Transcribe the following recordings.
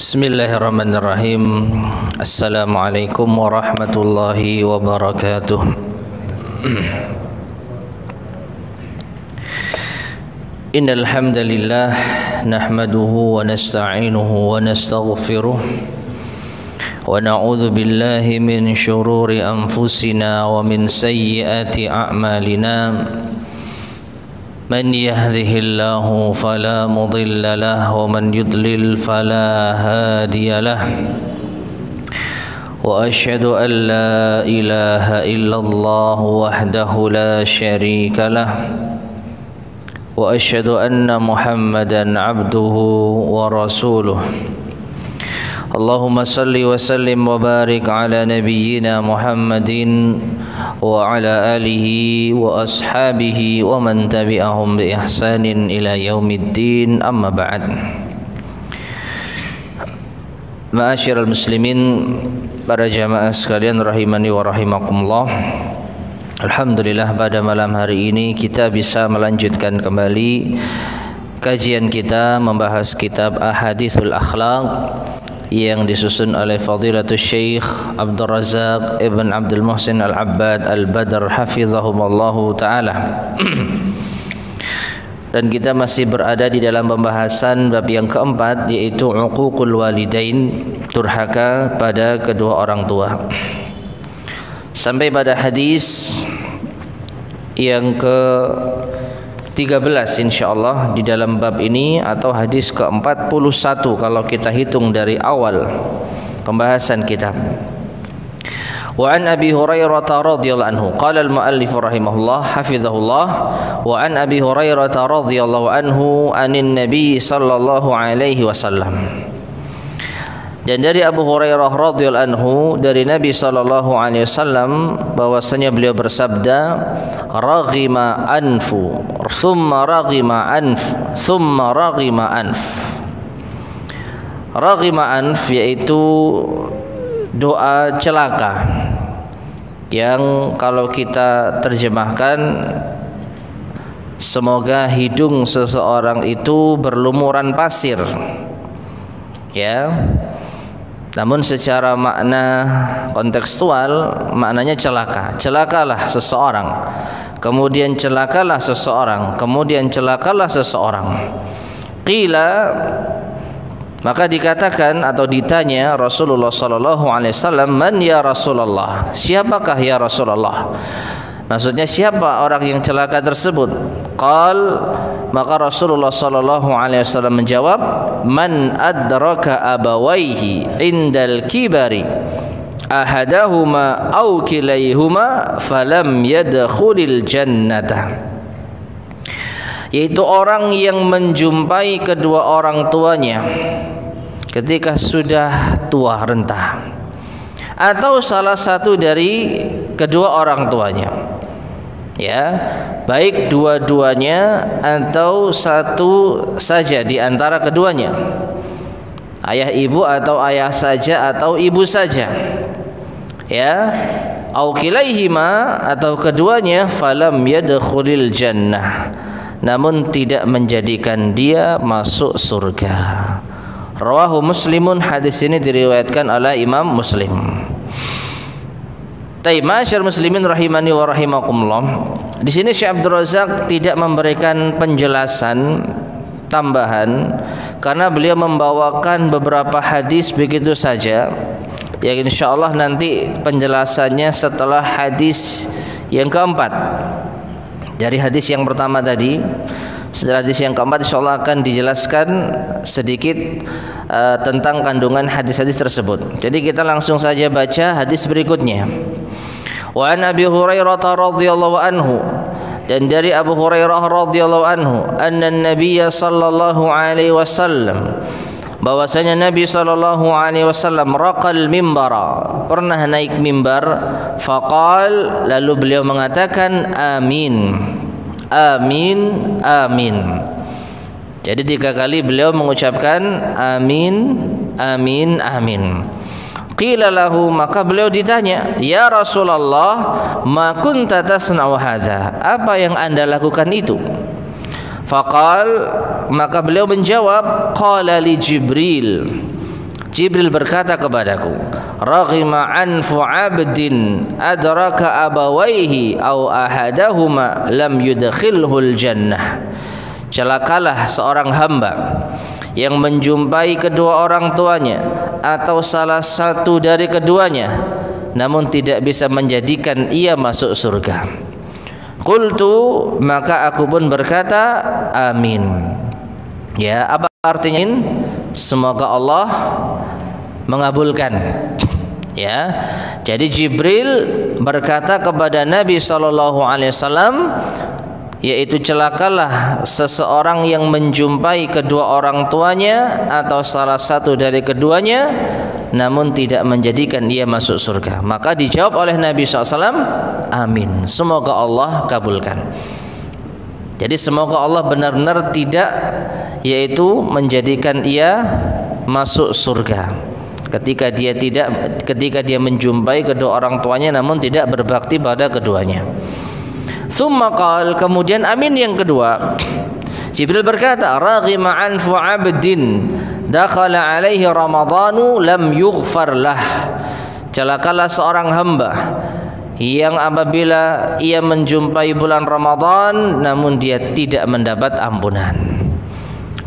Bismillahirrahmanirrahim. Assalamualaikum warahmatullahi wabarakatuh. Innal hamdalillah nahmaduhu wa nasta'inuhu wa nastaghfiruh wa na'udzu billahi min shururi anfusina wa min sayyiati a'malina. من يهده الله فلا مضل له ومن يضلل فلا هادي له وأشهد أن لا إله إلا الله وحده لا شريك له وأشهد أن محمدا عبده ورسوله اللهم صل وسلم وبارك على نبينا محمد وعلى آله وأصحابه ومن تبعهم بإحسان إلى يوم الدين أما بعد. Ma'asyiral muslimin, para jamaah sekalian rahimani wa rahimakumullah. Alhamdulillah pada malam hari ini kita bisa melanjutkan kembali kajian kita membahas kitab Ahaditsul Akhlaq yang disusun oleh Fadilatul Syekh Abdul Razak Ibn Abdul Muhsin Al-Abbad Al-Badr Hafizahumallahu Ta'ala. Dan kita masih berada di dalam pembahasan bab yang keempat, yaitu uququl walidain, durhaka pada kedua orang tua. Sampai pada hadis yang ke-13 insyaallah di dalam bab ini, atau hadis ke-41 kalau kita hitung dari awal pembahasan kitab. Wa an Abi Hurairah radhiyallahu anhu qala al-muallif rahimahullah hafizahullah wa an Abi Hurairah radhiyallahu anhu anin nabi sallallahu alaihi wasallam. Dan dari Abu Hurairah radhiyallahu anhu dari Nabi sallallahu alaihi wasallam bahwasanya beliau bersabda, raghima anfu thumma raghima anf thumma raghima anf. Raghima anf yaitu doa celaka yang kalau kita terjemahkan, semoga hidung seseorang itu berlumuran pasir, ya. Namun secara makna kontekstual maknanya celaka. Celakalah seseorang, kemudian celakalah seseorang, kemudian celakalah seseorang. Qila, maka dikatakan atau ditanya Rasulullah sallallahu alaihi wasallam, man ya Rasulullah, siapakah ya Rasulullah? Maksudnya siapa orang yang celaka tersebut? Qal, maka Rasulullah sallallahu alaihi wasallam menjawab, man adraka abawaihi indal kibari ahadahuma aw kilayhuma falam yadkhulil jannata. Yaitu orang yang menjumpai kedua orang tuanya ketika sudah tua renta, atau salah satu dari kedua orang tuanya, ya, baik dua-duanya atau satu saja di antara keduanya, ayah ibu atau ayah saja atau ibu saja, ya, au kilaihima atau keduanya, falam yadkhulil jannah, namun tidak menjadikan dia masuk surga. Rawahu Muslimun, hadis ini diriwayatkan oleh Imam Muslim. Ma'asyiral muslimin rahimani wa rahimakumullah. Di sini Syekh Abdul Razak tidak memberikan penjelasan tambahan karena beliau membawakan beberapa hadis begitu saja, yang insyaallah nanti penjelasannya setelah hadis yang keempat. Dari hadis yang pertama tadi, setelah hadis yang keempat insyaallah akan dijelaskan sedikit tentang kandungan hadis-hadis tersebut. Jadi kita langsung saja baca hadis berikutnya. Wa an Abi Hurairah radhiyallahu anhu, dan dari Abu Hurairah radhiyallahu anhu, anna Nabiy sallallahu alaihi wasallam, bahwasanya Nabi sallallahu alaihi wasallam raqal mimbara, pernah naik mimbar, faqal, lalu beliau mengatakan amin amin amin. Jadi 3 kali beliau mengucapkan amin amin amin. Qila lahu, maka beliau ditanya, ya Rasulullah, ma kunta tasna'u hadza, apa yang Anda lakukan itu? Faqal, maka beliau menjawab, qala li Jibril, Jibril berkata kepadaku, raghima anfu 'abdin adraka abawaihi aw ahadahuma lam yudkhilhul jannah. Celakalah seorang hamba yang menjumpai kedua orang tuanya atau salah satu dari keduanya namun tidak bisa menjadikan ia masuk surga. Qultu, maka aku pun berkata, amin. Ya, apa artinya? Semoga Allah mengabulkan. Ya, jadi Jibril berkata kepada Nabi SAW, yaitu celakalah seseorang yang menjumpai kedua orang tuanya atau salah satu dari keduanya namun tidak menjadikan ia masuk surga. Maka dijawab oleh Nabi SAW, amin, semoga Allah kabulkan. Jadi semoga Allah benar-benar tidak, yaitu menjadikan ia masuk surga ketika dia menjumpai kedua orang tuanya namun tidak berbakti pada keduanya. Summa qal, kemudian amin yang kedua, Jibril berkata, raghima anfu 'abdin dakhala alaihi ramadhanu lam yughfar lah. Celakalah seorang hamba yang apabila ia menjumpai bulan Ramadan namun dia tidak mendapat ampunan.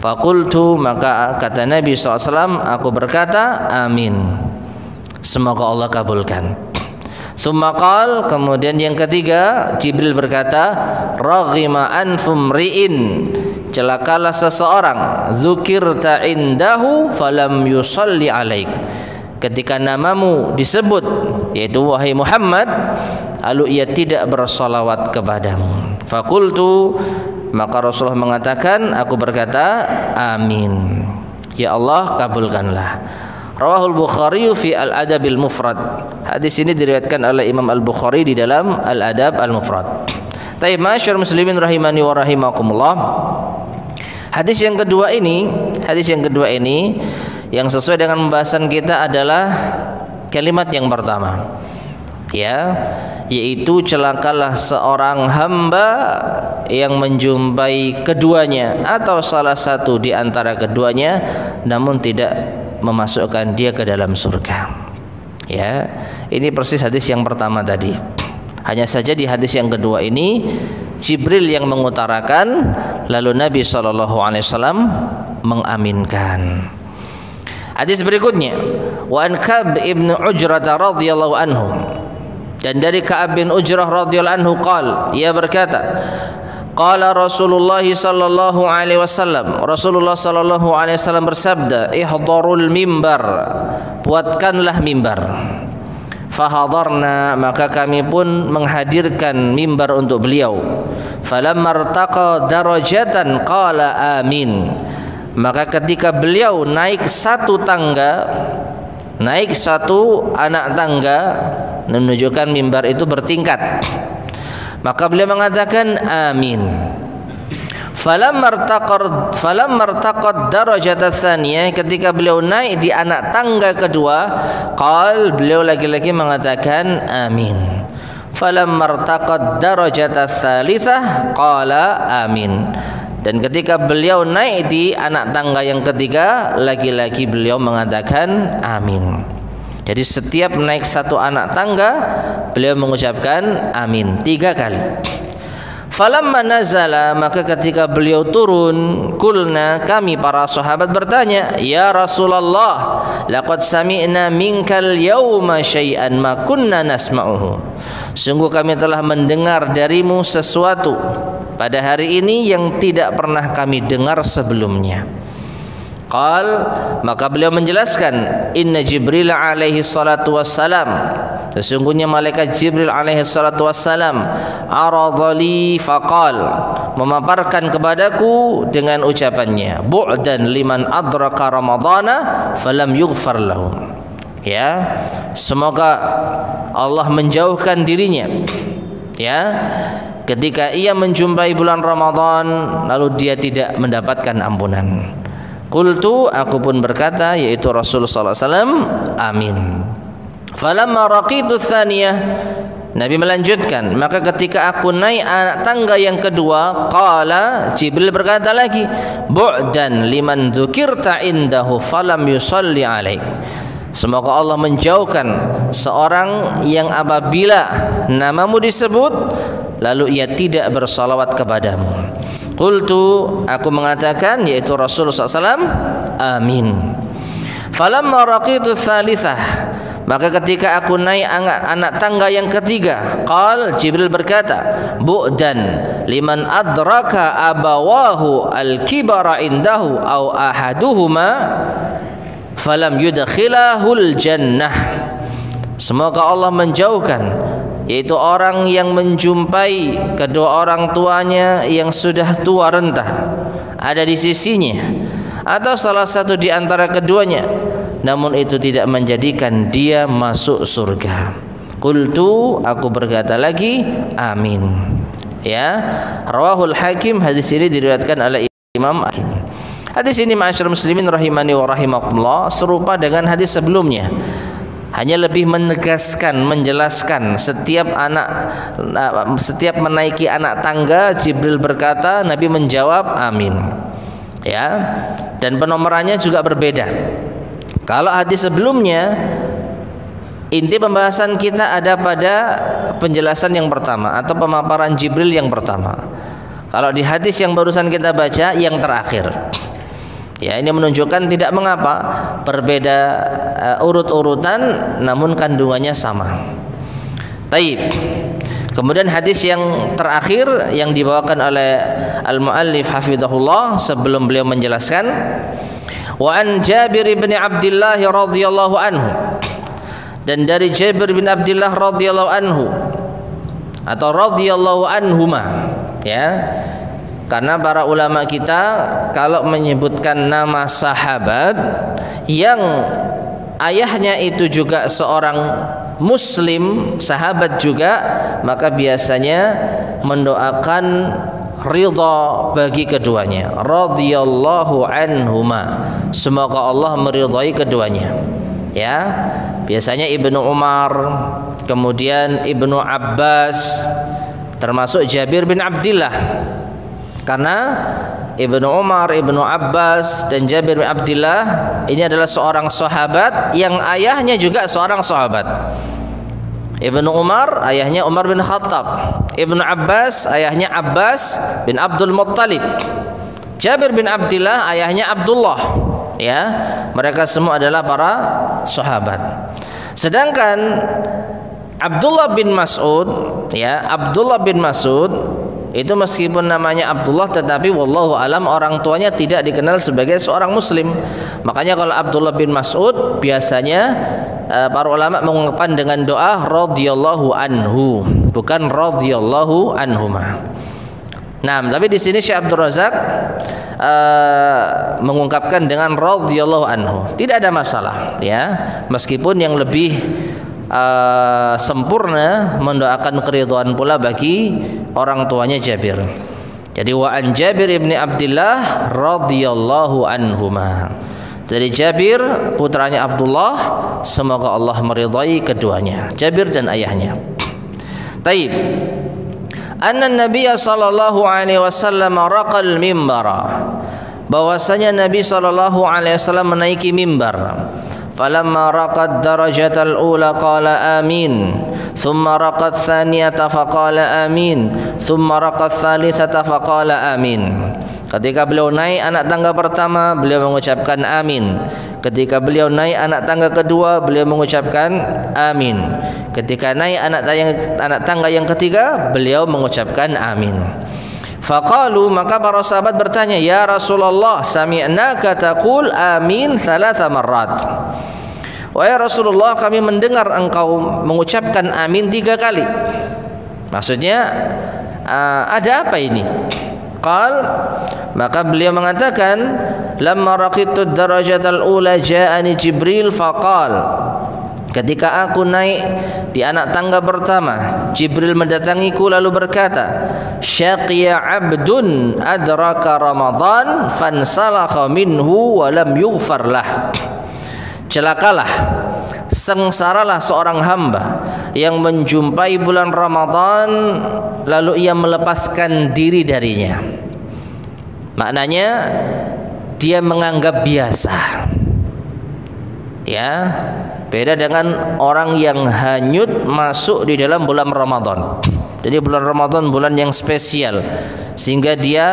Faqultu, maka kata Nabi SAW, aku berkata, amin, semoga Allah kabulkan. Summa qal, kemudian yang ketiga, Jibril berkata, raghima anfum ri'in, celakalah seseorang zukirta indahu falam yusalli alaik, ketika namamu disebut, yaitu wahai Muhammad, lalu ia tidak bersalawat kepadamu. Fakultu, maka Rasulullah mengatakan, aku berkata, amin, ya Allah kabulkanlah. Rawahul Bukhari fi Al-Adabil Mufrad. Hadis ini diriwayatkan oleh Imam Al-Bukhari di dalam Al-Adab Al-Mufrad. Taib masyarakat muslimin rahimani wa rahimakumullah. Hadis yang kedua ini yang sesuai dengan pembahasan kita adalah kalimat yang pertama, ya, yaitu celakalah seorang hamba yang menjumpai keduanya atau salah satu di antara keduanya namun tidak memasukkan dia ke dalam surga. Ya, ini persis hadis yang pertama tadi. Hanya saja di hadis yang kedua ini Jibril yang mengutarakan, lalu Nabi SAW mengaminkan. Hadis berikutnya, wa an Ka'b ibn Ujrah radhiyallahu anhu, dan dari Ka'ab bin Ujrah radhiyallahu anhu qala, ia berkata, qala Rasulullah sallallahu alaihi wasallam, Rasulullah sallallahu alaihi wasallam bersabda, ihdarul mimbar, buatkanlah mimbar. Fahadarna, maka kami pun menghadirkan mimbar untuk beliau. Falamma irtaqa darajatan qala amin, maka ketika beliau naik satu anak tangga, menunjukkan mimbar itu bertingkat, maka beliau mengatakan amin. Falamma irtaqad darajat tsaniyah, ketika beliau naik di anak tangga kedua, beliau lagi-lagi mengatakan amin. Falamma irtaqad darajat tsalitsah qala amin. Dan ketika beliau naik di anak tangga yang ketiga, lagi-lagi beliau mengatakan amin. Jadi setiap naik satu anak tangga, beliau mengucapkan amin 3 kali. Falamma nazala, maka ketika beliau turun, kulna, kami para sahabat bertanya, ya Rasulullah, laqad sami'na minkal yawma syai'an ma kunna nasma'uhu, sungguh kami telah mendengar darimu sesuatu pada hari ini yang tidak pernah kami dengar sebelumnya. Qal, maka beliau menjelaskan, inna Jibril alaihi salatu wassalam, sesungguhnya malaikat Jibril alaihi salatu wassalam, aradali faqal, memaparkan kepadaku dengan ucapannya, bu'dan liman adraka ramadhana falam yughfar lahu, ya, semoga Allah menjauhkan dirinya, ya, ketika ia menjumpai bulan Ramadan lalu dia tidak mendapatkan ampunan. Qultu, aku pun berkata, yaitu Rasulullah SAW, amin. Falamma raqitu tsaniyah, Nabi melanjutkan, maka ketika aku naik anak tangga yang kedua, qala, Jibril berkata lagi, bu'dan liman dzukirta indahu falam yusalli alaik. Semoga Allah menjauhkan seorang yang apabila namamu disebut lalu ia tidak bersalawat kepadamu. Qultu, aku mengatakan, yaitu Rasulullah SAW, amin. Falamma raqitu tsalitsah, maka ketika aku naik anak tangga yang ketiga, qal, Jibril berkata, bu'dan liman adraka abawahu al-kibara indahu au ahaduhuma falam yudkhilahul jannah. Semoga Allah menjauhkan, yaitu orang yang menjumpai kedua orang tuanya yang sudah tua renta ada di sisinya, atau salah satu di antara keduanya, namun itu tidak menjadikan dia masuk surga. Qultu, aku berkata lagi, amin. Ya, rawahul Hakim, hadis ini diriwayatkan oleh Imam Hakim. Hadis ini ma'asyiral muslimin rahimani wa rahimakumullah serupa dengan hadis sebelumnya. Hanya lebih menegaskan, menjelaskan setiap menaiki anak tangga Jibril berkata, Nabi menjawab amin. Ya, dan penomorannya juga berbeda. Kalau hadis sebelumnya, inti pembahasan kita ada pada penjelasan yang pertama atau pemaparan Jibril yang pertama. Kalau di hadis yang barusan kita baca, yang terakhir. Ya, ini menunjukkan tidak mengapa berbeda urut-urutan, namun kandungannya sama. Taib. Kemudian hadis yang terakhir yang dibawakan oleh al-muallif hafizahullah sebelum beliau menjelaskan, wa an Jabir bin Abdullah radhiyallahu anhu, dan dari Jabir bin Abdullah radhiyallahu anhu atau radhiyallahu anhuma, ya. Karena para ulama kita kalau menyebutkan nama sahabat yang ayahnya itu juga seorang muslim, sahabat juga, maka biasanya mendoakan ridha bagi keduanya. Radhiyallahu anhuma, semoga Allah meridhai keduanya. Ya, biasanya Ibnu Umar, kemudian Ibnu Abbas, termasuk Jabir bin Abdullah. Karena Ibnu Umar, Ibnu Abbas dan Jabir bin Abdullah ini adalah seorang sahabat yang ayahnya juga seorang sahabat. Ibnu Umar ayahnya Umar bin Khattab, Ibnu Abbas ayahnya Abbas bin Abdul Muttalib, Jabir bin Abdullah ayahnya Abdullah. Ya, mereka semua adalah para sahabat. Sedangkan Abdullah bin Mas'ud, ya, Abdullah bin Mas'ud itu meskipun namanya Abdullah, tetapi wallahu alam orang tuanya tidak dikenal sebagai seorang muslim. Makanya kalau Abdullah bin Mas'ud biasanya para ulama mengungkapkan dengan doa radhiyallahu anhu, bukan radhiyallahu anhuma. Nah, tapi di sini Syekh Abdul Razak mengungkapkan dengan radhiyallahu anhu. Tidak ada masalah, ya. Meskipun yang lebih sempurna mendoakan keridhaan pula bagi orang tuanya Jabir. Jadi wa an Jabir ibni Abdullah radhiyallahu anhuma, dari Jabir putranya Abdullah, semoga Allah meridhai keduanya, Jabir dan ayahnya. Taib. Anna Nabiy sallallahu alaihi wasallam raqal mimbara, bahwasanya Nabi sallallahu alaihi wasallam menaiki mimbar. Falamma raqad darajatal ula qala amin, thumma raqad tsaniyata faqala amin, thumma raqad tsalitsata faqala amin. Ketika beliau naik anak tangga pertama, beliau mengucapkan amin. Ketika beliau naik anak tangga kedua, beliau mengucapkan amin. Ketika naik anak tangga yang ketiga, beliau mengucapkan amin. Faqalu, maka para sahabat bertanya, ya Rasulullah, sami'naka taqul amin thalatha marrat. Wahai Rasulullah, kami mendengar engkau mengucapkan amin 3 kali. Maksudnya ada apa ini? Qal, maka beliau mengatakan, lamma raqitu darajatal ula ja'ani Jibril faqal, ketika aku naik di anak tangga pertama, Jibril mendatangiku lalu berkata, syaqiya abdun adraka Ramadan fansalakha minhu wa lam yughfar lah. Celakalah, sengsaralah seorang hamba yang menjumpai bulan Ramadan lalu ia melepaskan diri darinya. Maknanya dia menganggap biasa. Ya, beda dengan orang yang hanyut masuk di dalam bulan Ramadan. Jadi bulan Ramadan bulan yang spesial sehingga dia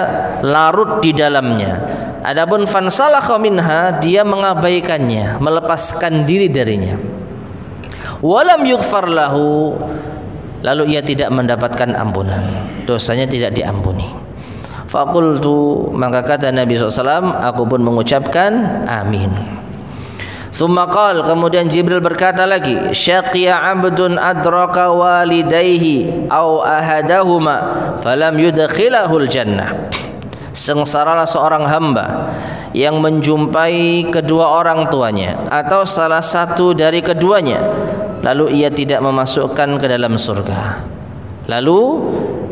larut di dalamnya. Adapun fansalakha minha, dia mengabaikannya, melepaskan diri darinya. Walam yughfar lahu, lalu ia tidak mendapatkan ampunan, dosanya tidak diampuni. Faqultu, maka kata Nabi SAW, aku pun mengucapkan amin. Tsumma qala, kemudian Jibril berkata lagi, syaqiya 'abdun adraka walidayhi aw ahadahuma falam yudkhilahul jannah. Sengsaralah seorang hamba yang menjumpai kedua orang tuanya atau salah satu dari keduanya, lalu ia tidak memasukkan ke dalam surga. Lalu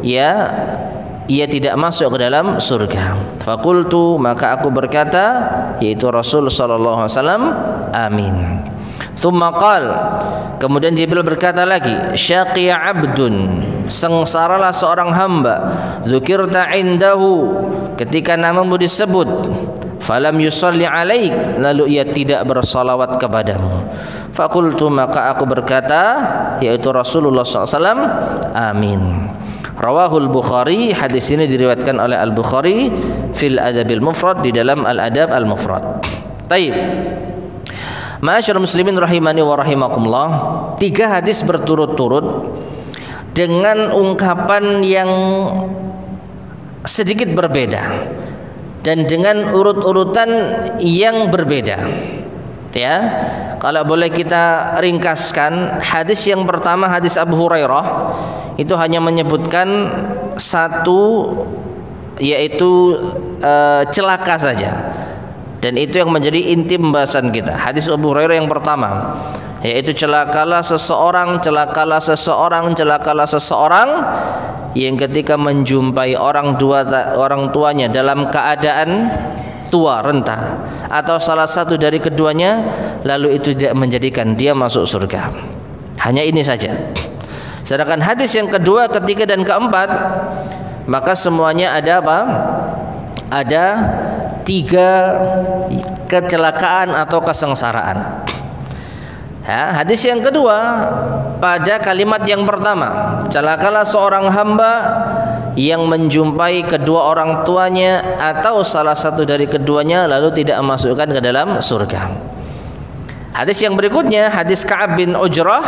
ia tidak masuk ke dalam surga. Fakultu, maka aku berkata, yaitu Rasul sallallahu alaihi wasallam, amin. Tsumma qal, kemudian Jibril berkata lagi, syaqiya 'abdun, sengsaralah seorang hamba, dzukirta indahu, ketika namamu disebut, falam yusalli alaik, lalu ia tidak bersalawat kepadamu. Fakultu, maka aku berkata, yaitu Rasulullah SAW, amin. Rawahul Bukhari, hadis ini diriwayatkan oleh Al-Bukhari fil Adabil Mufrad, di dalam Al-Adab Al-Mufrad. Taib. Ma'asyiral muslimin rahimani wa rahimakumullah, 3 hadis berturut-turut dengan ungkapan yang sedikit berbeda dan dengan urut-urutan yang berbeda. Ya, kalau boleh kita ringkaskan, hadis yang pertama, hadis Abu Hurairah, itu hanya menyebutkan satu, yaitu celaka saja, dan itu yang menjadi inti pembahasan kita. Hadis Abu Hurairah yang pertama, yaitu celakalah seseorang, celakalah seseorang, celakalah seseorang yang ketika menjumpai orang tuanya dalam keadaan tua renta atau salah satu dari keduanya, lalu itu tidak menjadikan dia masuk surga. Hanya ini saja. Sedangkan hadis yang kedua, ketiga dan keempat, maka semuanya ada apa? Ada 3 kecelakaan atau kesengsaraan. Ya, hadis yang kedua pada kalimat yang pertama, celakalah seorang hamba yang menjumpai kedua orang tuanya atau salah satu dari keduanya lalu tidak memasukkan ke dalam surga. Hadis yang berikutnya, hadis Ka'ab bin Ujrah,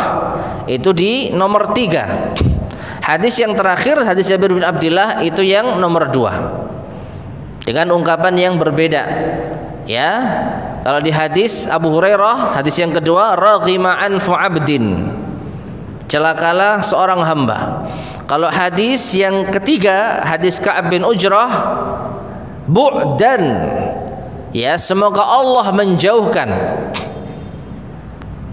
itu di nomor 3. Hadis yang terakhir, hadis Jabir bin Abdullah, itu yang nomor 2 dengan ungkapan yang berbeda. Ya, kalau di hadis Abu Hurairah, hadis yang kedua, raghima anfu 'abdin, celakalah seorang hamba. Kalau hadis yang ketiga, hadis Ka'ab bin Ujrah, bu'dan, ya, semoga Allah menjauhkan.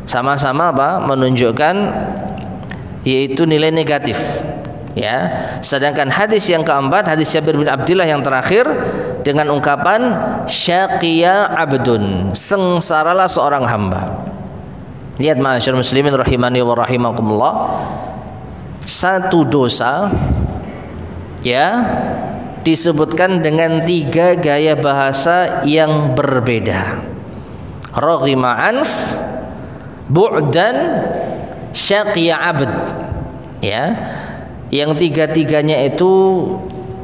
Sama-sama apa? Menunjukkan yaitu nilai negatif. Ya, sedangkan hadis yang keempat, hadis Jabir bin Abdullah yang terakhir, dengan ungkapan syaqiya 'abdun, sengsaralah seorang hamba. Lihat ma'asyiral muslimin rahimani wa rahimakumullah, satu dosa ya disebutkan dengan 3 gaya bahasa yang berbeda. Raghima anf, bu'dan, syaqiya 'abd. Ya, yang 3-tiganya itu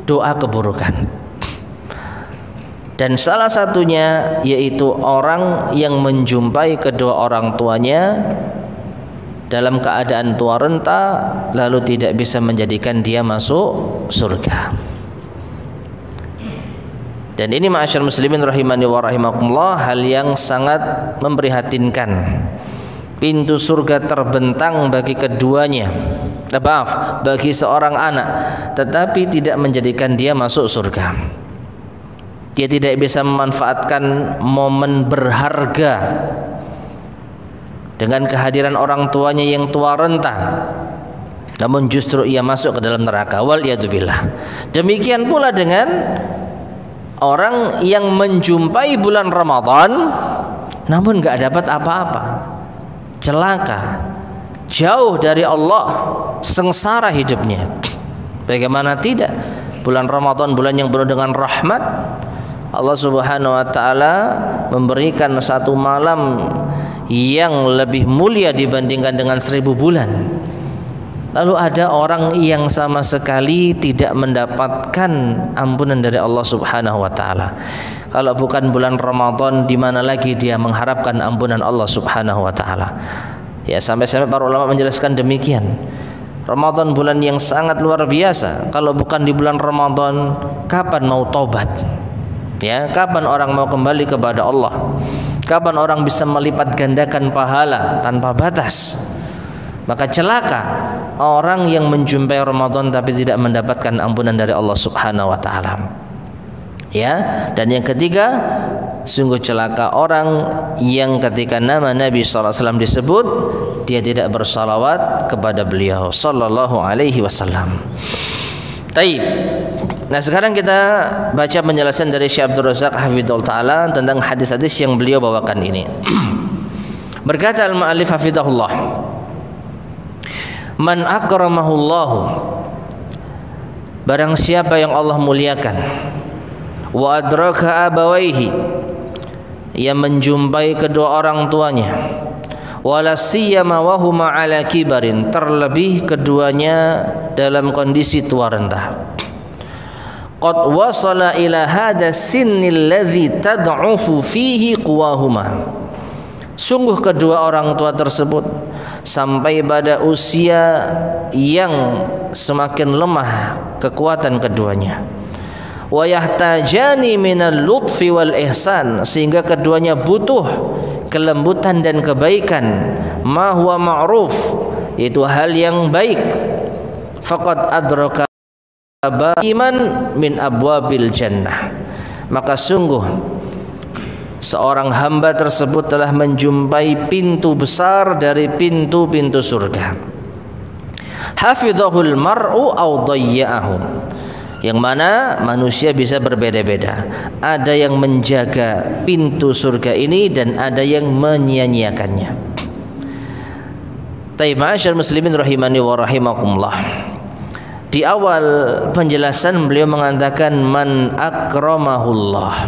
doa keburukan. Dan salah satunya yaitu orang yang menjumpai kedua orang tuanya dalam keadaan tua renta lalu tidak bisa menjadikan dia masuk surga. Dan ini ma'asyiral muslimin rahimani wa rahimakumullah, hal yang sangat memprihatinkan. Pintu surga terbentang bagi keduanya, bagi seorang anak, tetapi tidak menjadikan dia masuk surga. Dia tidak bisa memanfaatkan momen berharga dengan kehadiran orang tuanya yang tua renta, namun justru ia masuk ke dalam neraka. Waliyadzubillah. Demikian pula dengan orang yang menjumpai bulan Ramadan namun gak dapat apa-apa, celaka, jauh dari Allah, sengsara hidupnya. Bagaimana tidak? Bulan Ramadan bulan yang penuh dengan rahmat. Allah Subhanahu wa taala memberikan satu malam yang lebih mulia dibandingkan dengan 1000 bulan. Lalu ada orang yang sama sekali tidak mendapatkan ampunan dari Allah Subhanahu wa taala. Kalau bukan bulan Ramadan, di mana lagi dia mengharapkan ampunan Allah Subhanahu wa taala? Ya, sampai-sampai para ulama menjelaskan demikian. Ramadan bulan yang sangat luar biasa. Kalau bukan di bulan Ramadan, kapan mau taubat? Ya, kapan orang mau kembali kepada Allah? Kapan orang bisa melipat gandakan pahala tanpa batas? Maka celaka orang yang menjumpai Ramadan tapi tidak mendapatkan ampunan dari Allah Subhanahu wa taala. Ya, dan yang ketiga, sungguh celaka orang yang ketika nama Nabi SAW disebut dia tidak bersalawat kepada beliau sallallahu alaihi wasallam. Taib. Nah, sekarang kita baca penjelasan dari Syekh Abdul Razak hafizahullah taala tentang hadis-hadis yang beliau bawakan ini. Berkata al-mu'allif hafizahullah, man akramahullahu, barang siapa yang Allah muliakan, wa adraka abawaihi, yang menjumpai kedua orang tuanya, wala siyama wa huma ala kibarin, terlebih keduanya dalam kondisi tua renta. Qad wasala ila hadha sinnil ladzi tad'ufu fihi quwahuma, sungguh kedua orang tua tersebut sampai pada usia yang semakin lemah kekuatan keduanya. Wa yahtajani minal lutfi wal ihsan, sehingga keduanya butuh kelembutan dan kebaikan. Ma huwa ma'ruf, itu hal yang baik. Faqad adraka ba'iman min abwabil jannah, maka sungguh seorang hamba tersebut telah menjumpai pintu besar dari pintu-pintu surga. Hafidhahul mar'u aw dayya'ahu, yang mana manusia bisa berbeda-beda. Ada yang menjaga pintu surga ini dan ada yang menyia-nyiakannya. Taib, ma'asyar muslimin rahimani wa rahimakumullah. Di awal penjelasan beliau mengatakan man akramahullah,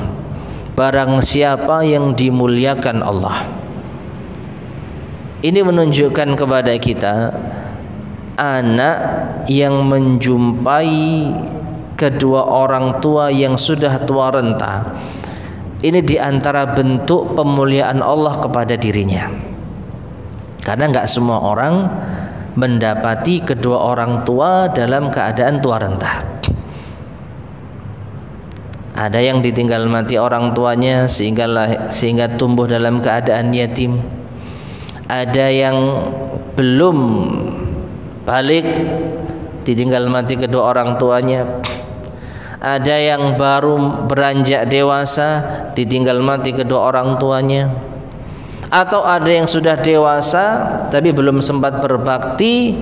barang siapa yang dimuliakan Allah. Ini menunjukkan kepada kita anak yang menjumpai kedua orang tua yang sudah tua renta. Ini diantara bentuk pemuliaan Allah kepada dirinya. Karena nggak semua orang mendapati kedua orang tua dalam keadaan tua renta. Ada yang ditinggal mati orang tuanya sehingga tumbuh dalam keadaan yatim. Ada yang belum balik, ditinggal mati kedua orang tuanya. Ada yang baru beranjak dewasa, ditinggal mati kedua orang tuanya. Atau ada yang sudah dewasa tapi belum sempat berbakti,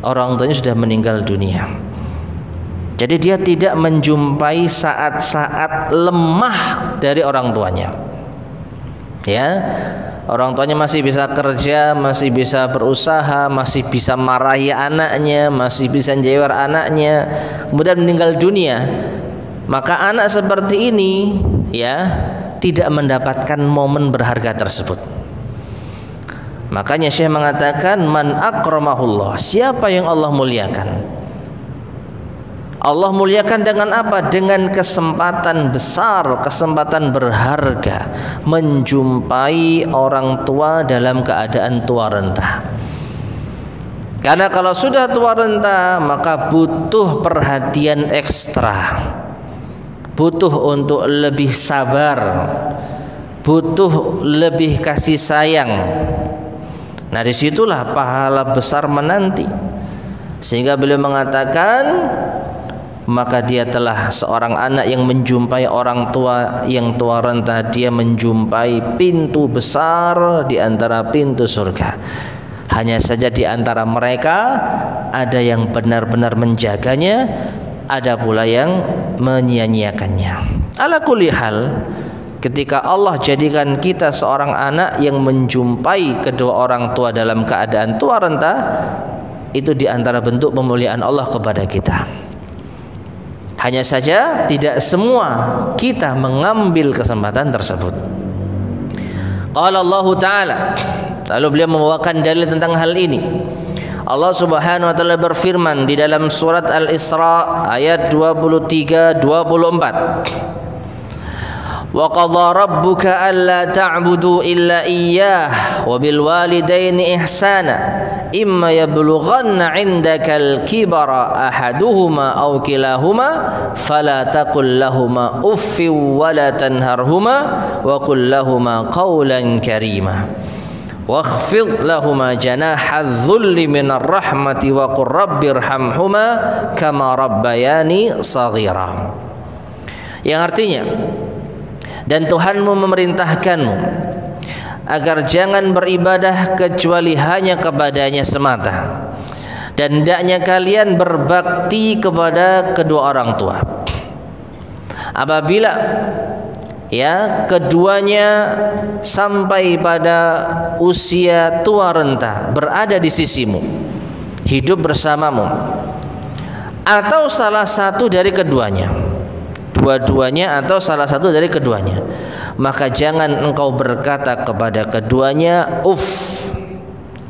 orang tuanya sudah meninggal dunia. Jadi dia tidak menjumpai saat-saat lemah dari orang tuanya. Ya, orang tuanya masih bisa kerja, masih bisa berusaha, masih bisa marahi anaknya, masih bisa menjawar anaknya, kemudian meninggal dunia. Maka anak seperti ini, ya, tidak mendapatkan momen berharga tersebut. Makanya Syekh mengatakan man akramahullah, siapa yang Allah muliakan. Allah muliakan dengan apa? Dengan kesempatan besar, kesempatan berharga, menjumpai orang tua dalam keadaan tua renta. Karena kalau sudah tua renta, maka butuh perhatian ekstra, butuh untuk lebih sabar, butuh lebih kasih sayang. Nah, disitulah pahala besar menanti. Sehingga beliau mengatakan, maka dia telah seorang anak yang menjumpai orang tua yang tua renta, dia menjumpai pintu besar di antara pintu surga. Hanya saja di antara mereka ada yang benar-benar menjaganya, ada pula yang menyia-nyiakannya. Ala kulli hal, ketika Allah jadikan kita seorang anak yang menjumpai kedua orang tua dalam keadaan tua renta, itu diantara bentuk pemuliaan Allah kepada kita. Hanya saja tidak semua kita mengambil kesempatan tersebut. Qala Allah Ta'ala, lalu beliau membawakan dalil tentang hal ini. Allah Subhanahu wa taala berfirman di dalam surat Al-Isra ayat 23-24. Wa qadha rabbuka alla ta'budu illa iyyah wa bil walidaini ihsana imma yablughanna 'indakal kibara ahaduhuma aw kilahuma fala taqul lahumā uffin wa la tanharhumā wa qul lahumā qawlan karīmā wakhfid lahuma janahadz dzulli minar rahmati wa qur rabbirhamhuma kama rabbayani shaghira. Yang artinya, dan Tuhanmu memerintahkanmu agar jangan beribadah kecuali hanya kepadanya semata, dan hendaknya kalian berbakti kepada kedua orang tua apabila keduanya sampai pada usia tua renta, berada di sisimu, hidup bersamamu, atau salah satu dari keduanya, dua-duanya atau salah satu dari keduanya, maka jangan engkau berkata kepada keduanya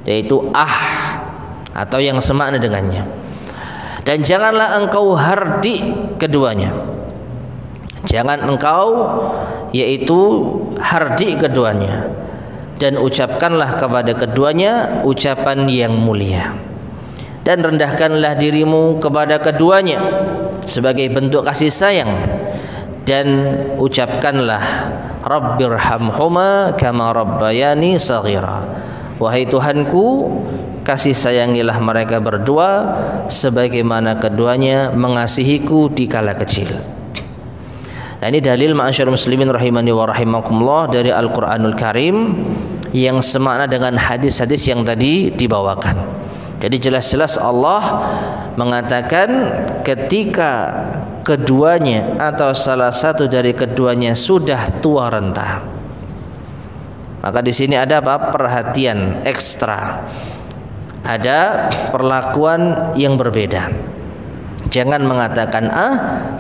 yaitu atau yang semakna dengannya, dan janganlah engkau hardik keduanya. Jangan engkau hardik keduanya, dan ucapkanlah kepada keduanya ucapan yang mulia, dan rendahkanlah dirimu kepada keduanya sebagai bentuk kasih sayang, dan ucapkanlah Rabbirhamhuma kama rabbayani shaghira. Wahai Tuhanku, kasih sayangilah mereka berdua sebagaimana keduanya mengasihiku di kala kecil. Nah, ini dalil ma'asyarul muslimin rahimani wa rahimakumullah dari Al-Qur'anul Karim yang semakna dengan hadis-hadis yang tadi dibawakan. Jadi jelas-jelas Allah mengatakan ketika keduanya atau salah satu dari keduanya sudah tua renta, maka di sini ada apa? Perhatian ekstra, ada perlakuan yang berbeda. Jangan mengatakan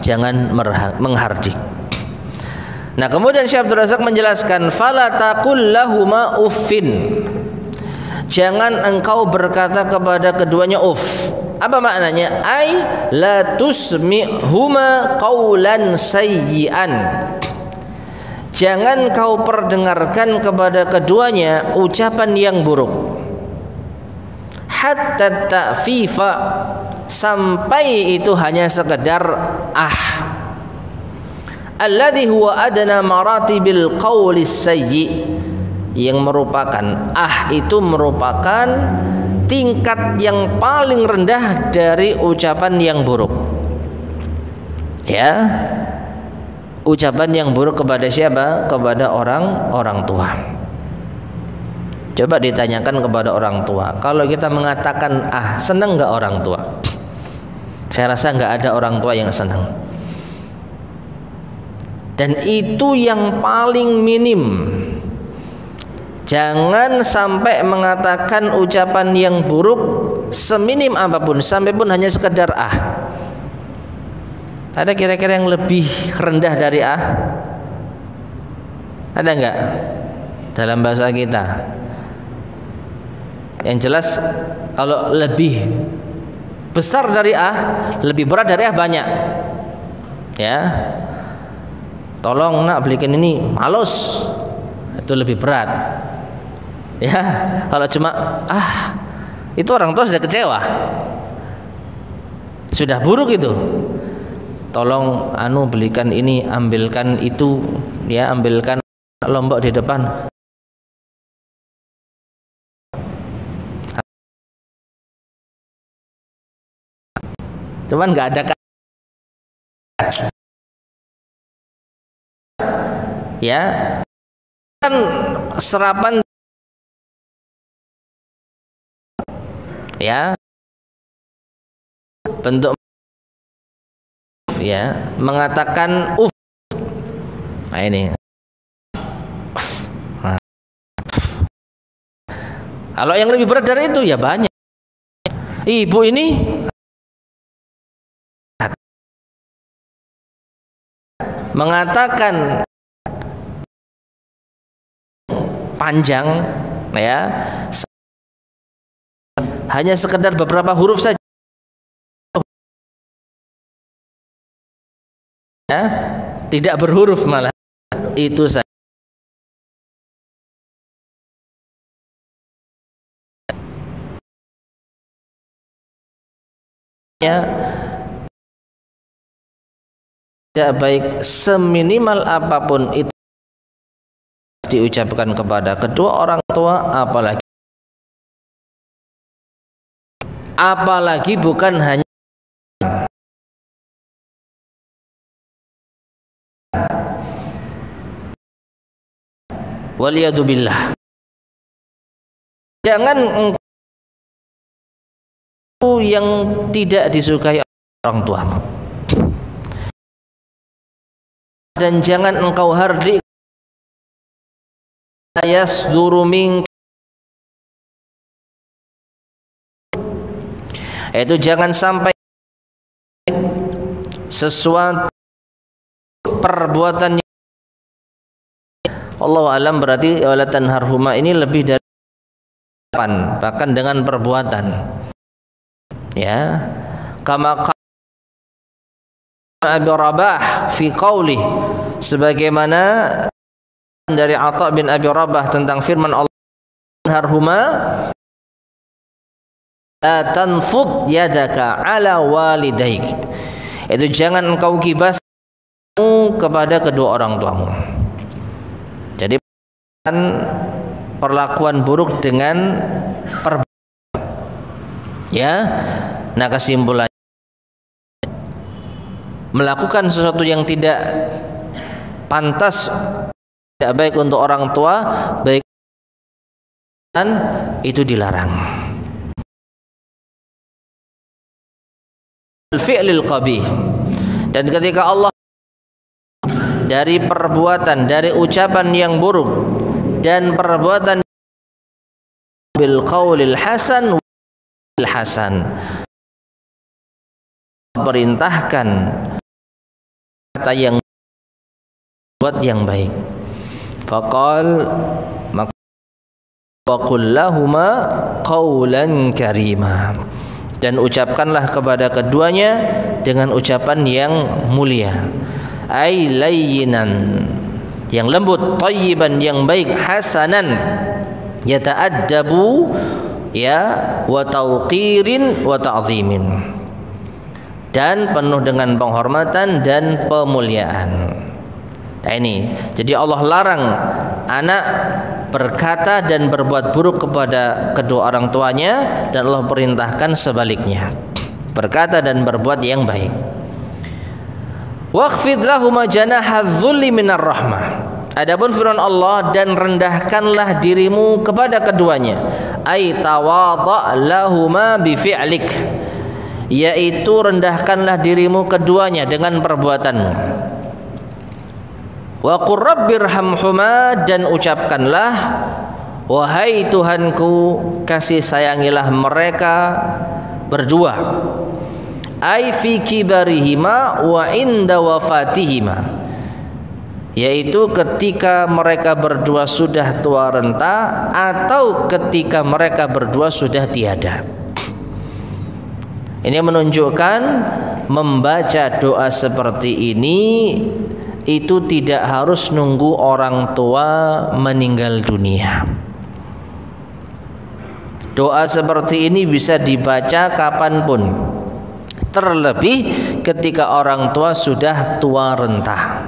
jangan menghardik. Nah, kemudian Syekh Abdul Razak menjelaskan, fala taqul lahuma uffin. Jangan engkau berkata kepada keduanya Apa maknanya? Ai la tusmi'huma qaulan sayyi'an. Jangan kau perdengarkan kepada keduanya ucapan yang buruk. Hatta ta'fifa, sampai itu hanya sekedar alladhi huwa adna maratibil qaulis sayyi, yang merupakan itu merupakan tingkat yang paling rendah dari ucapan yang buruk. Ucapan yang buruk kepada siapa? Kepada orang tua. Coba ditanyakan kepada orang tua, kalau kita mengatakan senang nggak orang tua? Saya rasa nggak ada orang tua yang senang. Dan itu yang paling minim. Jangan sampai mengatakan ucapan yang buruk seminim apapun, sampai pun hanya sekedar Ada kira-kira yang lebih rendah dari Ada nggak dalam bahasa kita? Yang jelas kalau lebih besar dari lebih berat dari banyak. Tolong nak belikan ini, males. Itu lebih berat. Kalau cuma itu orang tua sudah kecewa, sudah buruk itu. Tolong belikan ini, ambilkan itu, ambilkan lombok di depan. Cuman nggak ada kan serapan bentuk mengatakan Nah, ini Kalau yang lebih berat dari itu ya banyak. Ibu ini mengatakan panjang ya, hanya sekedar beberapa huruf saja ya, tidak berhuruf malah, itu saja. Tidak baik seminimal apapun itu diucapkan kepada kedua orang tua, apalagi bukan hanya waliyadzubillah. Jangan yang tidak disukai orang tuamu, dan jangan engkau hardik yasduru mink, itu jangan sampai sesuatu perbuatan Allah alam, berarti wala tanharhuma ini lebih dari bahkan dengan perbuatan ya, kama Abi Rabah fi qaulih, sebagaimana dari Atha bin Abi Rabah tentang firman Allah, tanharhuma la tanfud yadaka ala walidaik, itu jangan engkau kibas kepada kedua orang tuamu. Jadi perlakuan buruk dengan perbuatan ya. Nah, kesimpulannya melakukan sesuatu yang tidak pantas, tidak baik untuk orang tua, baik itu dilarang. Al-fi'lil qabih, dan ketika Allah dari perbuatan, dari ucapan yang buruk dan perbuatan bil qaulil hasan wal hasan, perintahkan kata yang buat yang baik. Faqal maka wa qul lahuma qaulan karima, dan ucapkanlah kepada keduanya dengan ucapan yang mulia, ay layyinan, yang lembut, thayyiban, yang baik, hasanan, yata'addabu ya, wa tauqirin wa ta'zimin, dan penuh dengan penghormatan dan pemuliaan. Nah ini, jadi Allah larang anak berkata dan berbuat buruk kepada kedua orang tuanya, dan Allah perintahkan sebaliknya, berkata dan berbuat yang baik. Waqfid lahuma janahadz dzulli minar rahmah. Adapun firman Allah, dan rendahkanlah dirimu kepada keduanya, ay tawadha lahuma bi fi'lik, yaitu rendahkanlah dirimu keduanya dengan perbuatanmu. Wa qur rabbirhamhuma, dan ucapkanlah, wahai Tuhanku, kasih sayangilah mereka berdua, ai fi kibarihima wa inda wafatihima, yaitu ketika mereka berdua sudah tua renta atau ketika mereka berdua sudah tiada. Ini menunjukkan membaca doa seperti ini itu tidak harus nunggu orang tua meninggal dunia. Doa seperti ini bisa dibaca kapanpun, terlebih ketika orang tua sudah tua renta.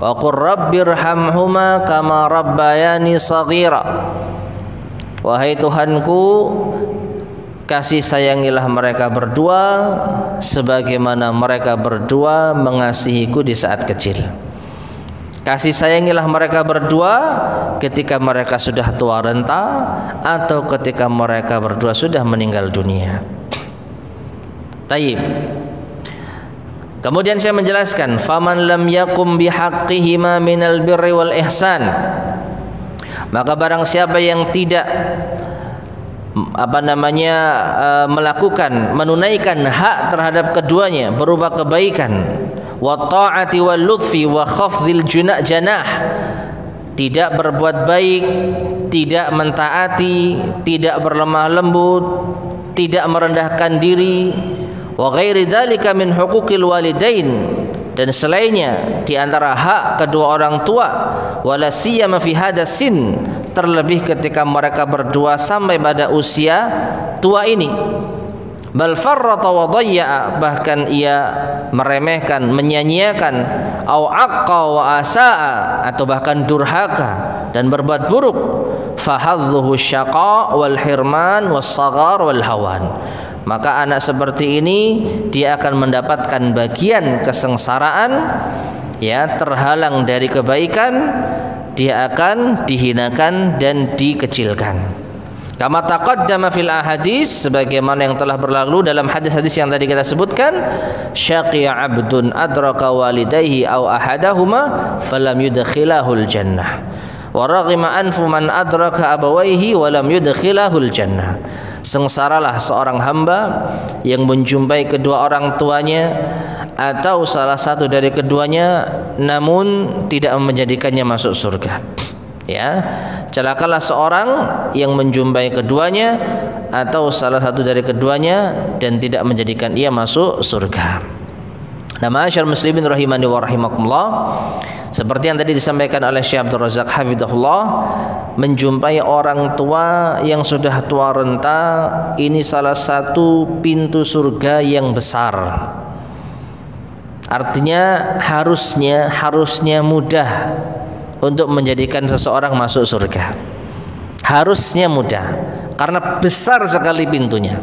Wa qur rabbirhamhuma kama rabbayani shaghira, wahai Tuhanku, kasih sayangilah mereka berdua sebagaimana mereka berdua mengasihiku di saat kecil. Kasih sayangilah mereka berdua ketika mereka sudah tua renta atau ketika mereka berdua sudah meninggal dunia. Taib. Kemudian saya menjelaskan, faman lam yakum bihaqqihima minal birri wal ihsan, Maka barang siapa yang tidak menunaikan hak terhadap keduanya berupa kebaikan, wa ta'ati wal lutfi wa khafdhil janah, tidak berbuat baik, tidak mentaati, tidak berlemah lembut, tidak merendahkan diri, wa ghairi dzalika min huquqil walidain, dan selainnya di antara hak kedua orang tua, wala siyama fi hadas sin, terlebih ketika mereka berdua sampai pada usia tua ini. Bal farrata wa dayya'a, bahkan ia meremehkan, menyia-nyiakan, au aqqa wa asaa, atau bahkan durhaka dan berbuat buruk. Fahadzuhu syaqa wal hirman was saghar wal hawan, maka anak seperti ini dia akan mendapatkan bagian kesengsaraan, ya, terhalang dari kebaikan, dia akan dihinakan dan dikecilkan. Kama taqaddama fil ahadits, sebagaimana yang telah berlalu dalam hadis-hadis yang tadi kita sebutkan, syaqiya 'abdun adraka walidayhi aw ahadahuma falam yudkhilahul jannah, wa raghima anfu man adraka abawayhi wa lam yudkhilahul jannah. Sengsaralah seorang hamba yang menjumpai kedua orang tuanya atau salah satu dari keduanya namun tidak menjadikannya masuk surga. Ya, celakalah seorang yang menjumpai keduanya atau salah satu dari keduanya dan tidak menjadikan ia masuk surga. Nah, ma'asyar muslimin rahimani wa rahimakumullah, seperti yang tadi disampaikan oleh Syekh Abdul Razak hafizahullah, menjumpai orang tua yang sudah tua renta ini salah satu pintu surga yang besar. Artinya harusnya mudah untuk menjadikan seseorang masuk surga. Harusnya mudah karena besar sekali pintunya.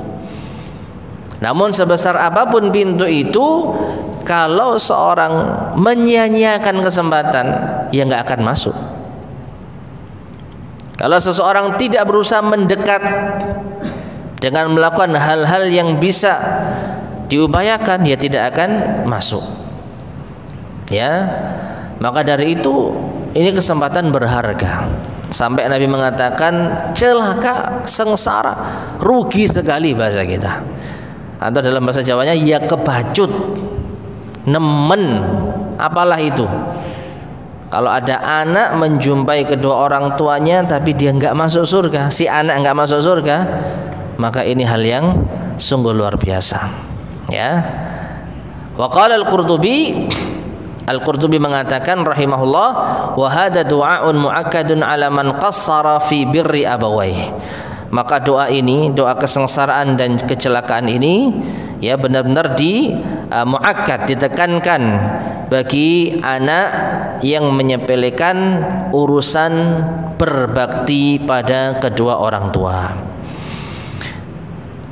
Namun sebesar apapun pintu itu, kalau seorang menyia-nyiakan kesempatan, ya nggak akan masuk. Kalau seseorang tidak berusaha mendekat dengan melakukan hal-hal yang bisa diupayakan, ya tidak akan masuk. Ya, maka dari itu ini kesempatan berharga. Sampai Nabi mengatakan celaka, sengsara, rugi sekali bahasa kita. Atau dalam bahasa Jawanya ya kebacut, nemen, apalah itu. Kalau ada anak menjumpai kedua orang tuanya tapi dia enggak masuk surga, si anak enggak masuk surga, maka ini hal yang sungguh luar biasa. Ya. Wa qala Al-Qurtubi mengatakan rahimahullah, wa hadza du'aun mu'akkadun 'ala man qassara fi birri abawayh. Maka doa ini, doa kesengsaraan dan kecelakaan ini, ya, benar-benar muakkad, ditekankan bagi anak yang menyepelekan urusan berbakti pada kedua orang tua.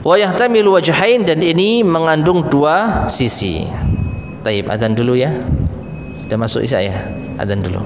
Wa yahtamilu wajhain, dan ini mengandung dua sisi. Taib, adzan dulu ya. Sudah masuk isya ya? Adzan dulu.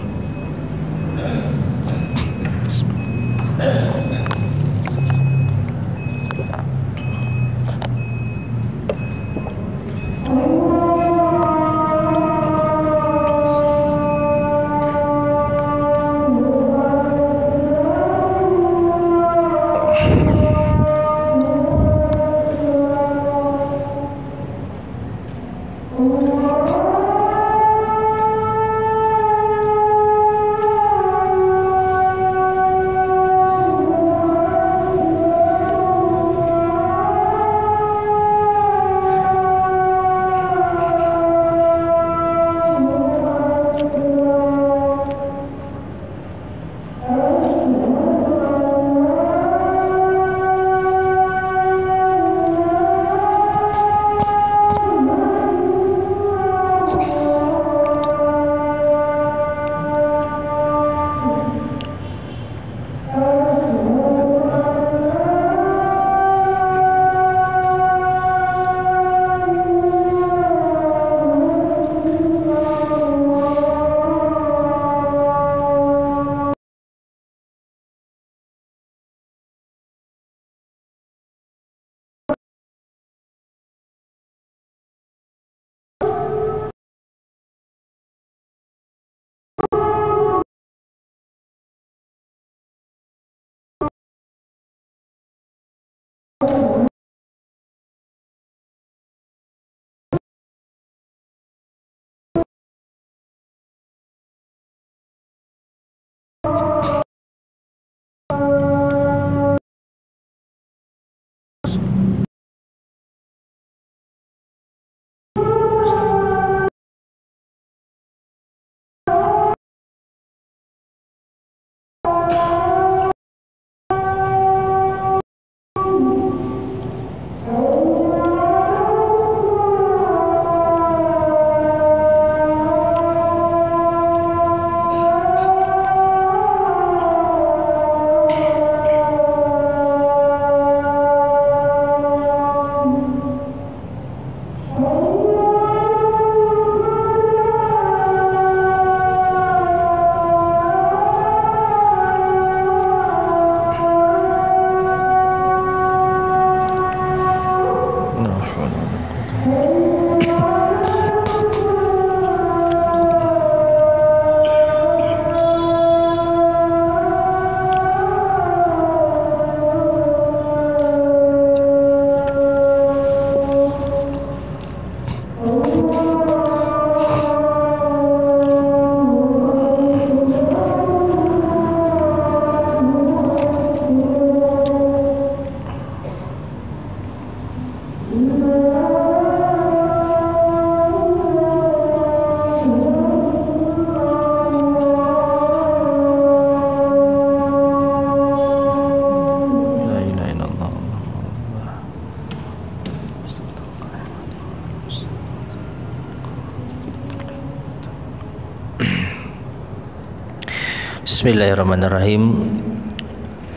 Bismillahirrahmanirrahim.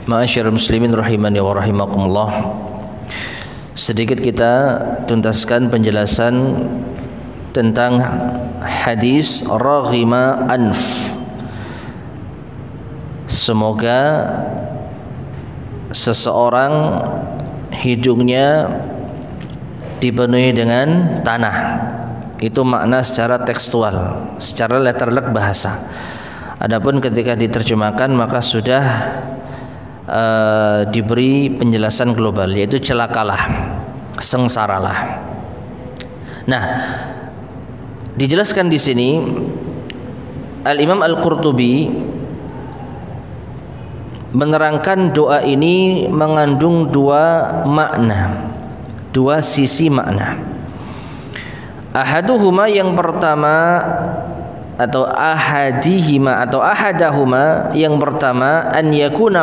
Ma'asyiral muslimin rahimani wa rahimakumullah. Sedikit kita tuntaskan penjelasan tentang hadis raghima anf. Semoga seseorang hidungnya dipenuhi dengan tanah. Itu makna secara tekstual, secara letterlek bahasa. Adapun ketika diterjemahkan maka sudah diberi penjelasan global, yaitu celakalah, sengsaralah. Nah, dijelaskan di sini Al-Imam Al-Qurtubi menerangkan doa ini mengandung dua makna, dua sisi makna. Ahaduhuma, yang pertama, atau ahadihima atau ahadahuma, yang pertama, an yakuna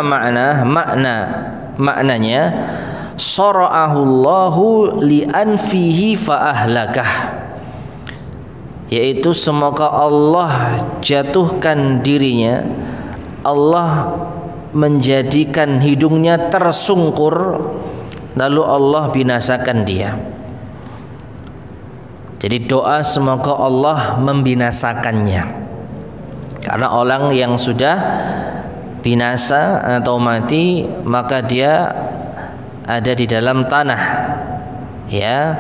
maknanya sara'ahu Allahu li anfihi fa ahlakah, yaitu semoga Allah jatuhkan dirinya, Allah menjadikan hidungnya tersungkur, lalu Allah binasakan dia. Jadi doa semoga Allah membinasakannya, karena orang yang sudah binasa atau mati maka dia ada di dalam tanah, ya,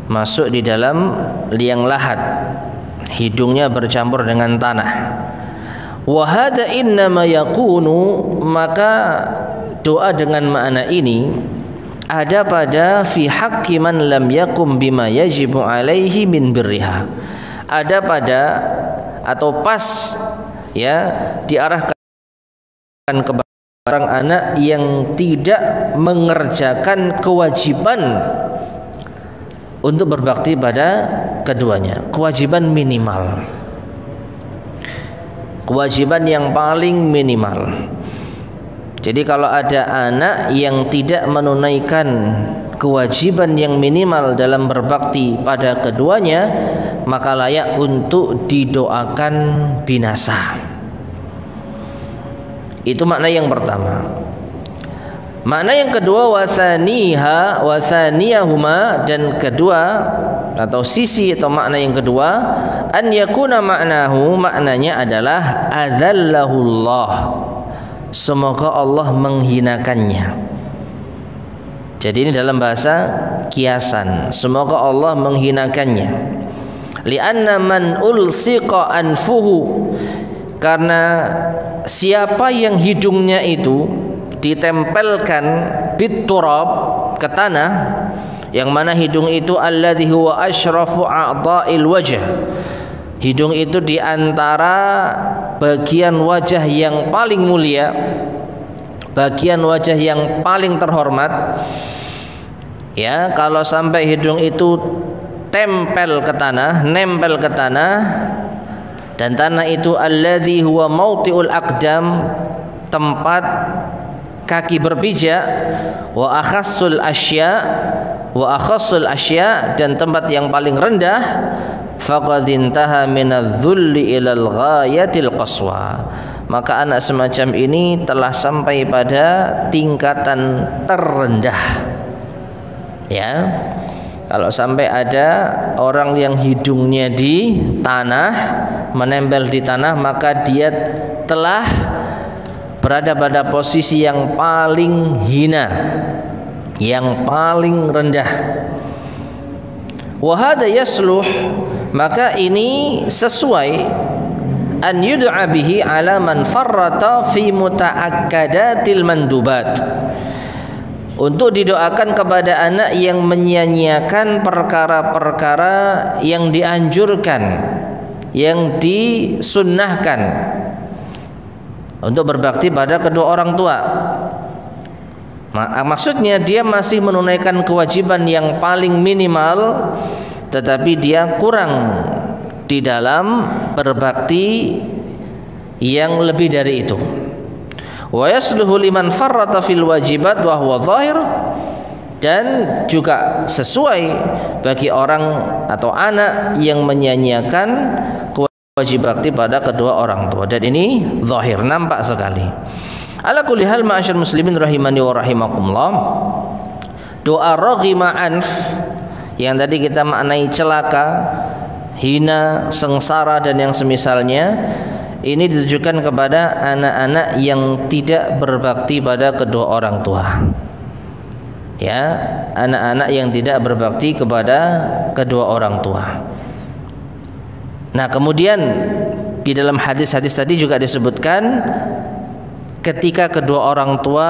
masuk di dalam liang lahat, hidungnya bercampur dengan tanah. Wa hada innama yakunu, maka doa dengan makna ini ada pada fi haqqi man lam yakum bima yajibu alaihi min birriha, ada pada atau pas, ya, diarahkan kepada orang anak yang tidak mengerjakan kewajiban untuk berbakti pada keduanya, kewajiban minimal, kewajiban yang paling minimal. Jadi kalau ada anak yang tidak menunaikan kewajiban yang minimal dalam berbakti pada keduanya, maka layak untuk didoakan binasa. Itu makna yang pertama. Makna yang kedua, wasaniyahuma, dan kedua atau sisi atau makna yang kedua, an yakuna maknahu, maknanya adalah adzallahullah, semoga Allah menghinakannya. Jadi ini dalam bahasa kiasan, semoga Allah menghinakannya. Li'anna man ulsiqa anfuhu, karena siapa yang hidungnya itu ditempelkan biturab, ke tanah, yang mana hidung itu alladhi huwa asyrafu a'dha'il wajh, hidung itu diantara bagian wajah yang paling mulia, bagian wajah yang paling terhormat. Ya, kalau sampai hidung itu tempel ke tanah, nempel ke tanah, dan tanah itu alladzi huwa mautiul aqdam, tempat kaki berpijak, wa akhassul asya, dan tempat yang paling rendah, faqad intaha minadh-dhulli ilal ghayatil qaswa, maka anak semacam ini telah sampai pada tingkatan terendah. Ya, kalau sampai ada orang yang hidungnya di tanah, menempel di tanah, maka dia telah berada pada posisi yang paling hina, yang paling rendah. Wa hada yasluh, maka ini sesuai, an yud'a bihi ala man farrata fi muta'akkadatil mandubat, untuk didoakan kepada anak yang menyia-nyiakan perkara-perkara yang dianjurkan, yang disunnahkan untuk berbakti pada kedua orang tua. Maksudnya dia masih menunaikan kewajiban yang paling minimal, tetapi dia kurang di dalam berbakti yang lebih dari itu. Wa yasluhu liman farrata fil wajibat wa huwa zahir, dan juga sesuai bagi orang atau anak yang menyia-nyiakan wajib bakti pada kedua orang tua, dan ini zahir, nampak sekali. Ala kulli hal ma'asyar muslimin rahimani wa rahimakumullah, doa raghima anf yang tadi kita maknai celaka, hina, sengsara dan yang semisalnya, ini ditujukan kepada anak-anak yang tidak berbakti pada kedua orang tua. Ya, anak-anak yang tidak berbakti kepada kedua orang tua. Nah, kemudian di dalam hadis-hadis tadi juga disebutkan ketika kedua orang tua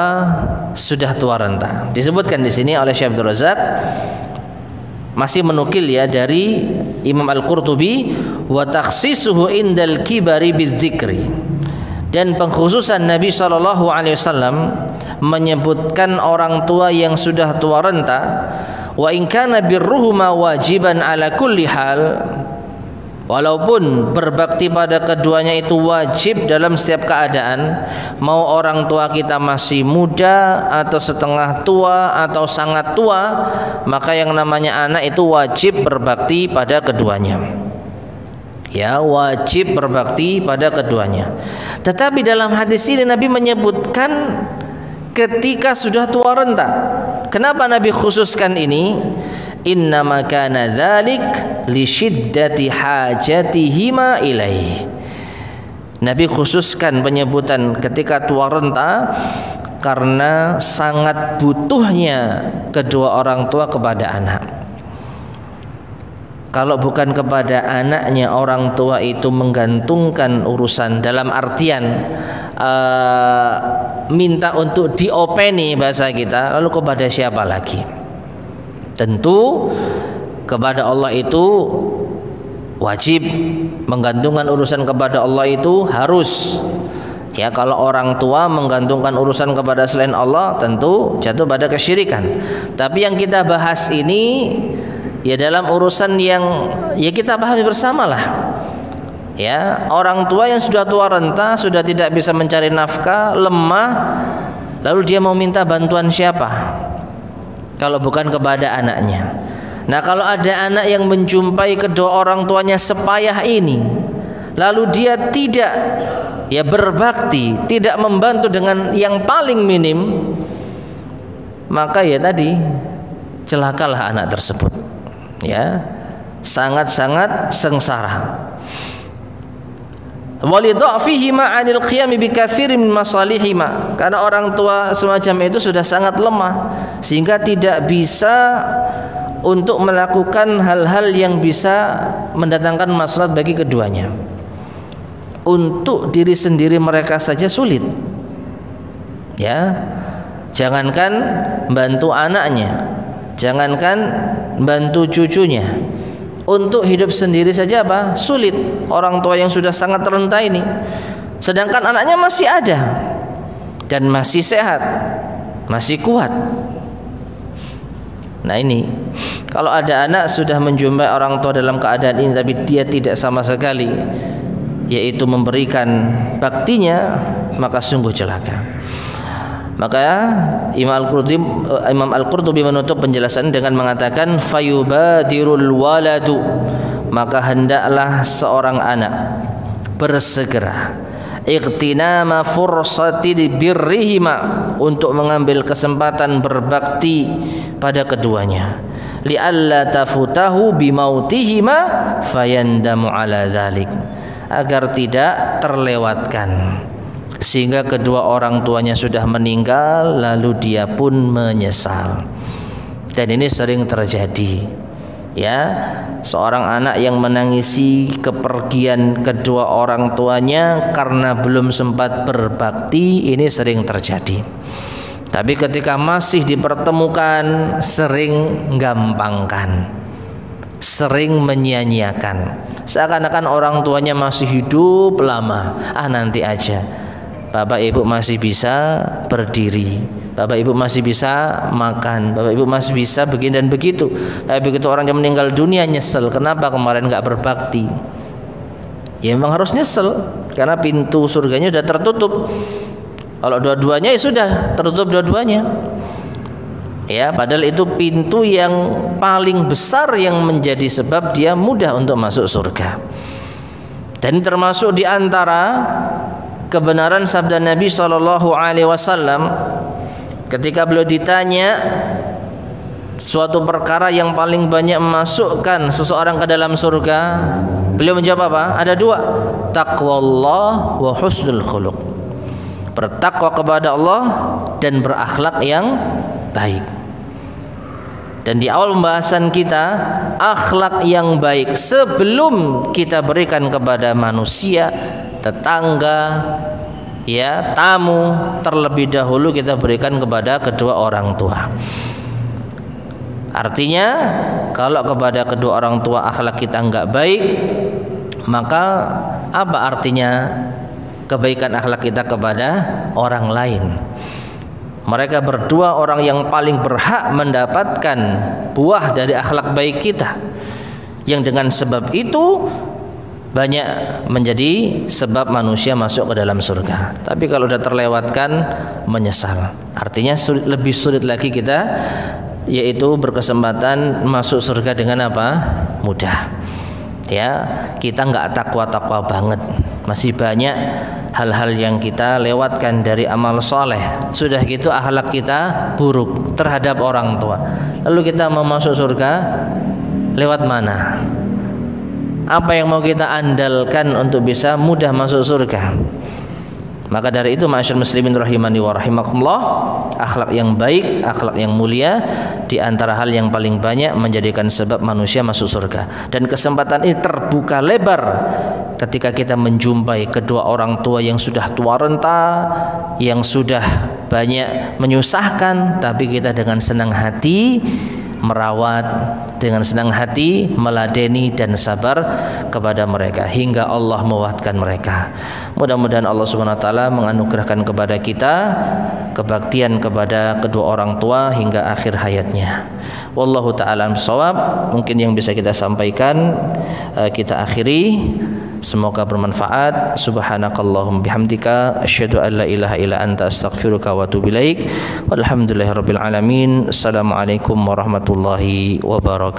sudah tua renta. Disebutkan di sini oleh Syekh Abdul Razak, masih menukil ya dari Imam Al-Qurtubi, wa takhsisuhu indal kibari bidzikri, dan pengkhususan Nabi SAW menyebutkan orang tua yang sudah tua renta, wa in kana birruhuma wajiban ala kulli hal, walaupun berbakti pada keduanya itu wajib dalam setiap keadaan, mau orang tua kita masih muda atau setengah tua atau sangat tua, maka yang namanya anak itu wajib berbakti pada keduanya. Ya, wajib berbakti pada keduanya. Tetapi dalam hadis ini Nabi menyebutkan ketika sudah tua renta. Kenapa Nabi khususkan ini? Innama kana dzalik li syiddati hajatihima ilaih. Nabi khususkan penyebutan ketika tua renta karena sangat butuhnya kedua orang tua kepada anak. Kalau bukan kepada anaknya, orang tua itu menggantungkan urusan dalam artian minta untuk diopeni bahasa kita, lalu kepada siapa lagi? Tentu kepada Allah itu wajib, menggantungkan urusan kepada Allah itu harus. Ya, kalau orang tua menggantungkan urusan kepada selain Allah tentu jatuh pada kesyirikan. Tapi yang kita bahas ini ya dalam urusan yang ya kita pahami bersamalah. Ya, orang tua yang sudah tua renta, sudah tidak bisa mencari nafkah, lemah, lalu dia mau minta bantuan siapa? Kalau bukan kepada anaknya. Nah, kalau ada anak yang menjumpai kedua orang tuanya sepayah ini, lalu dia tidak ya berbakti, tidak membantu dengan yang paling minim, maka ya tadi celakalah anak tersebut. Ya, sangat-sangat sengsara. Walidha'fihima 'anil qiyam bi katsirin min masalihima, karena orang tua semacam itu sudah sangat lemah sehingga tidak bisa untuk melakukan hal-hal yang bisa mendatangkan maslahat bagi keduanya. Untuk diri sendiri mereka saja sulit. Ya, jangankan bantu anaknya, jangankan bantu cucunya, untuk hidup sendiri saja apa? Sulit. Orang tua yang sudah sangat renta ini, sedangkan anaknya masih ada dan masih sehat, masih kuat. Nah, ini kalau ada anak sudah menjumpai orang tua dalam keadaan ini tapi dia tidak sama sekali yaitu memberikan baktinya, maka sungguh celaka. Maka Imam Al-Qurtubi menutup penjelasan dengan mengatakan fayubadirul waladu, maka hendaklah seorang anak bersegera iqtinama fursati birrihima, untuk mengambil kesempatan berbakti pada keduanya, li'alla tafutahu bimautihima fayandamu ala dzalik, agar tidak terlewatkan sehingga kedua orang tuanya sudah meninggal lalu dia pun menyesal. Dan ini sering terjadi. Ya, seorang anak yang menangisi kepergian kedua orang tuanya karena belum sempat berbakti, ini sering terjadi. Tapi ketika masih dipertemukan, sering gampangkan, sering menyia-nyiakan, seakan-akan orang tuanya masih hidup lama. Nanti aja, Bapak Ibu masih bisa berdiri, Bapak Ibu masih bisa makan, Bapak Ibu masih bisa begini dan begitu. Tapi begitu orang yang meninggal dunia nyesel, kenapa kemarin nggak berbakti? Ya memang harus nyesel, karena pintu surganya sudah tertutup. Kalau dua-duanya ya sudah tertutup dua-duanya. Ya, padahal itu pintu yang paling besar yang menjadi sebab dia mudah untuk masuk surga. Dan termasuk di antara kebenaran sabda Nabi sallallahu alaihi wasallam ketika beliau ditanya suatu perkara yang paling banyak memasukkan seseorang ke dalam surga, beliau menjawab apa? Ada dua, taqwallah wa husnul khuluq. Bertakwa kepada Allah dan berakhlak yang baik. Dan di awal pembahasan kita, akhlak yang baik sebelum kita berikan kepada manusia, tetangga, ya, tamu, terlebih dahulu kita berikan kepada kedua orang tua. Artinya kalau kepada kedua orang tua akhlak kita enggak baik, maka apa artinya kebaikan akhlak kita kepada orang lain? Mereka berdua orang yang paling berhak mendapatkan buah dari akhlak baik kita, yang dengan sebab itu banyak menjadi sebab manusia masuk ke dalam surga. Tapi kalau sudah terlewatkan, menyesal. Artinya lebih sulit lagi kita, yaitu berkesempatan masuk surga dengan apa? Mudah. Ya, kita nggak takwa-takwa banget. Masih banyak hal-hal yang kita lewatkan dari amal soleh. Sudah gitu akhlak kita buruk terhadap orang tua. Lalu kita mau masuk surga lewat mana? Apa yang mau kita andalkan untuk bisa mudah masuk surga? Maka dari itu ma'asyiral muslimin rahimani wa rahimakumullah, akhlak yang baik, akhlak yang mulia di antara hal yang paling banyak menjadikan sebab manusia masuk surga. Dan kesempatan ini terbuka lebar ketika kita menjumpai kedua orang tua yang sudah tua renta, yang sudah banyak menyusahkan, tapi kita dengan senang hati merawat, dengan senang hati meladeni dan sabar kepada mereka hingga Allah mewafatkan mereka. Mudah-mudahan Allah Subhanahu wa taala menganugerahkan kepada kita kebaktian kepada kedua orang tua hingga akhir hayatnya. Wallahu taala shawab. Mungkin yang bisa kita sampaikan kita akhiri. Semoga bermanfaat. Subhanakallahumma bihamdika asyhadu an la ilaha illa anta astaghfiruka wa atubu ilaik. Walhamdulillahirabbil alamin. Assalamualaikum warahmatullahi wabarakatuh.